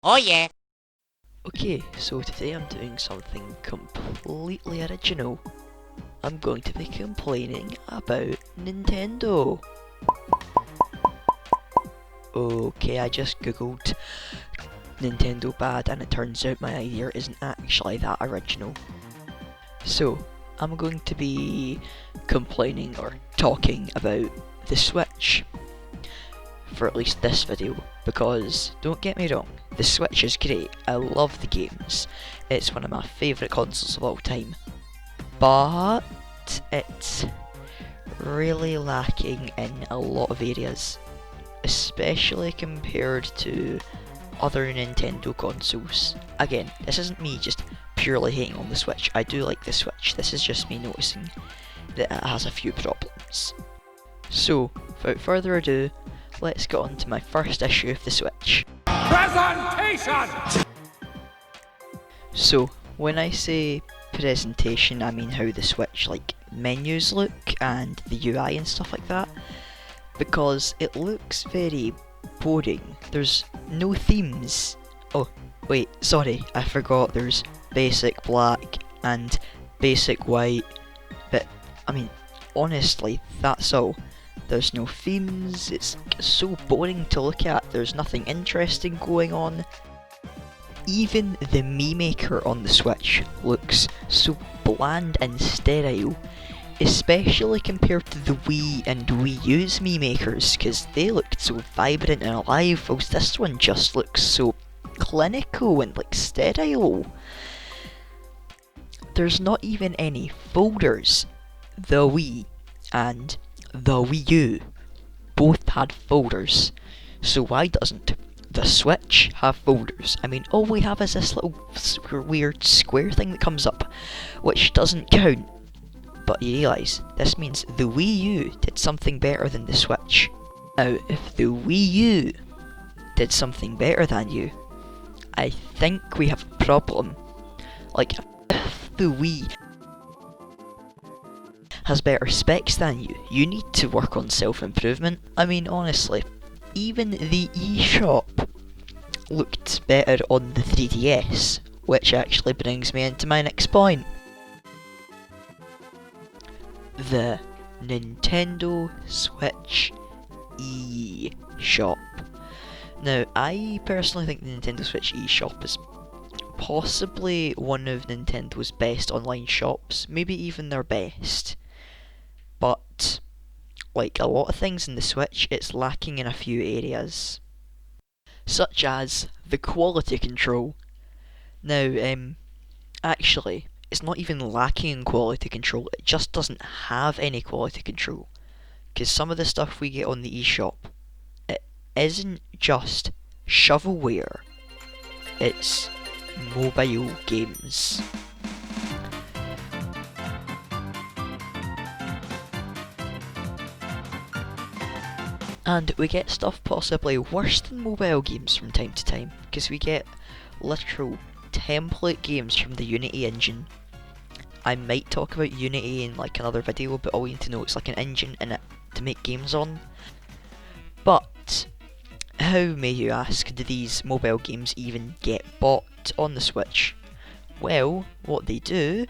Oh yeah. Okay, so today I'm doing something completely original. I'm going to be complaining about Nintendo. Okay, I just googled Nintendo bad and it turns out my idea isn't actually that original. So, I'm going to be complaining or talking about the Switch for at least this video, because don't get me wrong, the Switch is great, I love the games, it's one of my favourite consoles of all time, but it's really lacking in a lot of areas, especially compared to other Nintendo consoles. Again, this isn't me just purely hating on the Switch, I do like the Switch, this is just me noticing that it has a few problems. So, without further ado, let's get on to my first issue of the Switch. Presentation! So, when I say presentation, I mean how the Switch, menus look and the UI and stuff like that. Because it looks very boring. There's no themes. Oh, wait, sorry, I forgot there's basic black and basic white. But, I mean, honestly, that's all. There's no themes, it's so boring to look at, there's nothing interesting going on. Even the Mii Maker on the Switch looks so bland and sterile, especially compared to the Wii and Wii U's Mii Makers, because they looked so vibrant and alive, whilst this one just looks so clinical and sterile. There's not even any folders. The Wii and the Wii U both had folders, so why doesn't the Switch have folders? I mean, all we have is this little weird square thing that comes up, which doesn't count. But you realise, this means the Wii U did something better than the Switch. Now, if the Wii U did something better than you, I think we have a problem. If the Wii has better specs than you, you need to work on self-improvement. I mean, honestly, even the eShop looked better on the 3DS, which actually brings me into my next point. The Nintendo Switch eShop. Now, I personally think the Nintendo Switch eShop is possibly one of Nintendo's best online shops, maybe even their best. But, like a lot of things in the Switch, it's lacking in a few areas, such as the quality control. Now, actually, it's not even lacking in quality control, it just doesn't have any quality control. Because some of the stuff we get on the eShop, it isn't just shovelware, it's mobile games. And we get stuff possibly worse than mobile games from time to time, because we get literal template games from the Unity engine. I might talk about Unity in another video, but all you need to know it's like an engine in it to make games on. But how, may you ask, do these mobile games even get bought on the Switch? Well, what they do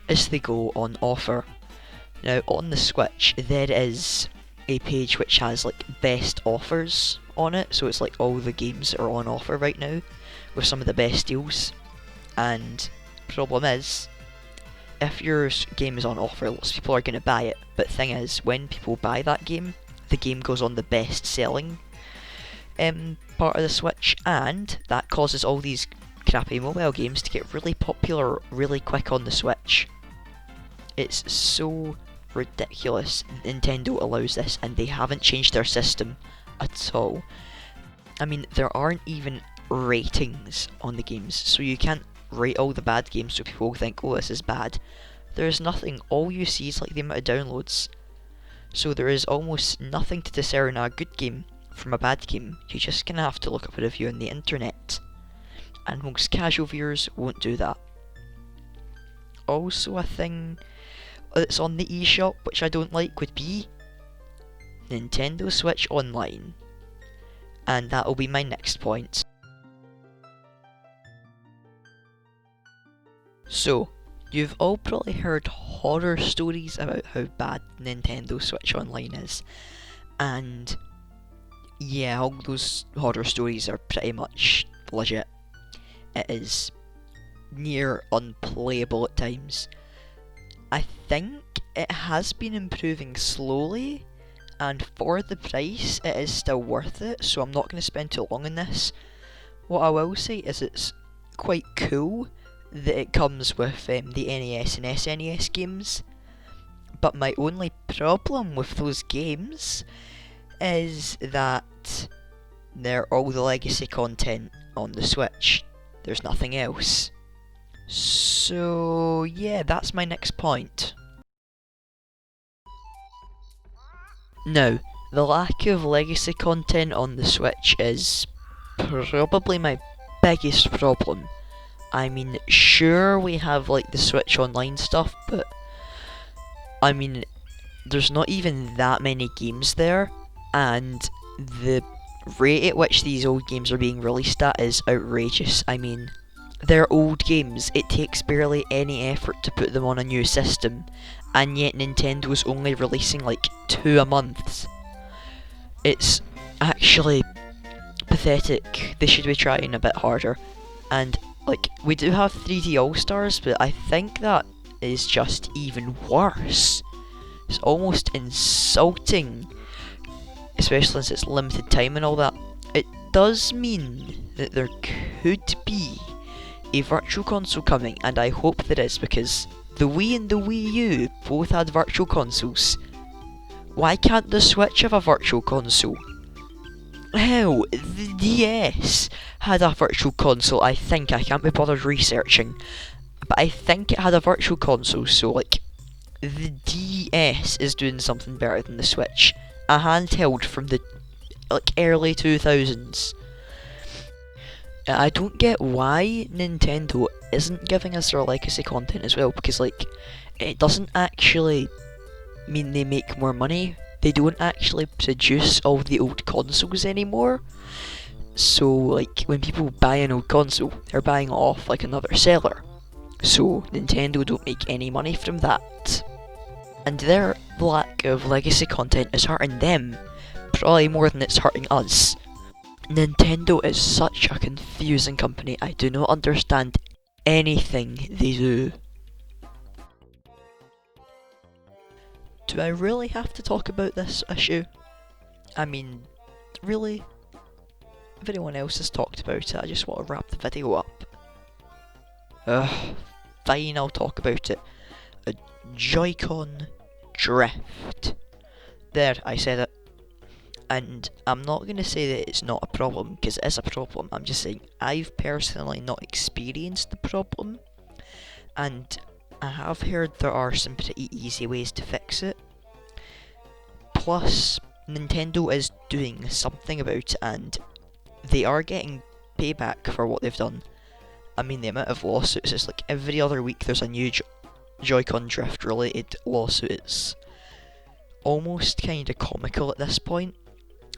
is they go on offer. Now, on the Switch, there is a page which has best offers on it, so it's all the games that are on offer right now with some of the best deals. And problem is, if your game is on offer, lots of people are going to buy it, but thing is, when people buy that game, the game goes on the best selling part of the Switch, and that causes all these crappy mobile games to get really popular really quick on the Switch. It's so ridiculous Nintendo allows this, and they haven't changed their system at all. I mean, there aren't even ratings on the games, so you can't rate all the bad games so people think, oh, this is bad. There's nothing, all you see is the amount of downloads. So there is almost nothing to discern a good game from a bad game. You're just gonna have to look up a review on the internet, and most casual viewers won't do that. Also, a thing that's on the eShop which I don't like would be Nintendo Switch Online, and that'll be my next point. So, you've all probably heard horror stories about how bad Nintendo Switch Online is, and yeah, all those horror stories are pretty much legit. It is near unplayable at times. I think it has been improving slowly, and for the price it is still worth it, so I'm not going to spend too long on this. What I will say is it's quite cool that it comes with the NES and SNES games, but my only problem with those games is that they're all the legacy content on the Switch. There's nothing else. So yeah, that's my next point. Now, the lack of legacy content on the Switch is probably my biggest problem. I mean, sure we have like the Switch Online stuff, but I mean, there's not even that many games there, and the rate at which these old games are being released at is outrageous. I mean, they're old games, it takes barely any effort to put them on a new system, and yet Nintendo's only releasing like 2 a month. It's actually pathetic. They should be trying a bit harder. And like, we do have 3D All-Stars, but I think that is just even worse. It's almost insulting, especially since it's limited time and all that. It does mean that there could be a virtual console coming, and I hope there is, because the Wii and the Wii U both had virtual consoles. Why can't the Switch have a virtual console? Hell, the DS had a virtual console, I think. I can't be bothered researching, but I think it had a virtual console, so like, the DS is doing something better than the Switch. A handheld from the like early 2000s. I don't get why Nintendo isn't giving us their legacy content as well, because like, it doesn't actually mean they make more money. They don't actually produce all the old consoles anymore. So like, when people buy an old console, they're buying it off like another seller. So Nintendo don't make any money from that. And their lack of legacy content is hurting them, probably more than it's hurting us. Nintendo is such a confusing company. I do not understand anything they do. Do I really have to talk about this issue? I mean, really? If anyone else has talked about it, I just want to wrap the video up. Fine, I'll talk about it. A Joy-Con drift. There, I said it. And I'm not going to say that it's not a problem, because it is a problem. I'm just saying I've personally not experienced the problem, and I have heard there are some pretty easy ways to fix it. Plus, Nintendo is doing something about it, and they are getting payback for what they've done. I mean, the amount of lawsuits, it's like every other week there's a new Joy-Con drift related lawsuit. It's almost kind of comical at this point.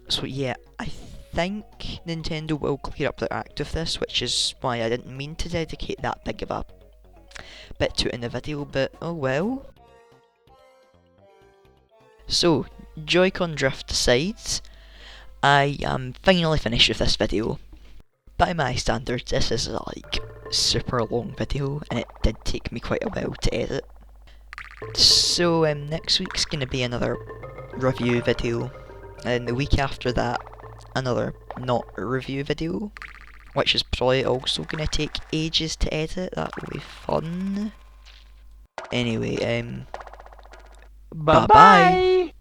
So yeah, I think Nintendo will clear up their act of this, which is why I didn't mean to dedicate that big of a bit to it in the video, but oh well. So, Joy-Con drift aside, I am finally finished with this video. By my standards, this is a like super long video, and it did take me quite a while to edit. So next week's gonna be another review video, and the week after that, another not review video, which is probably also gonna take ages to edit. That will be fun. Anyway, bye bye.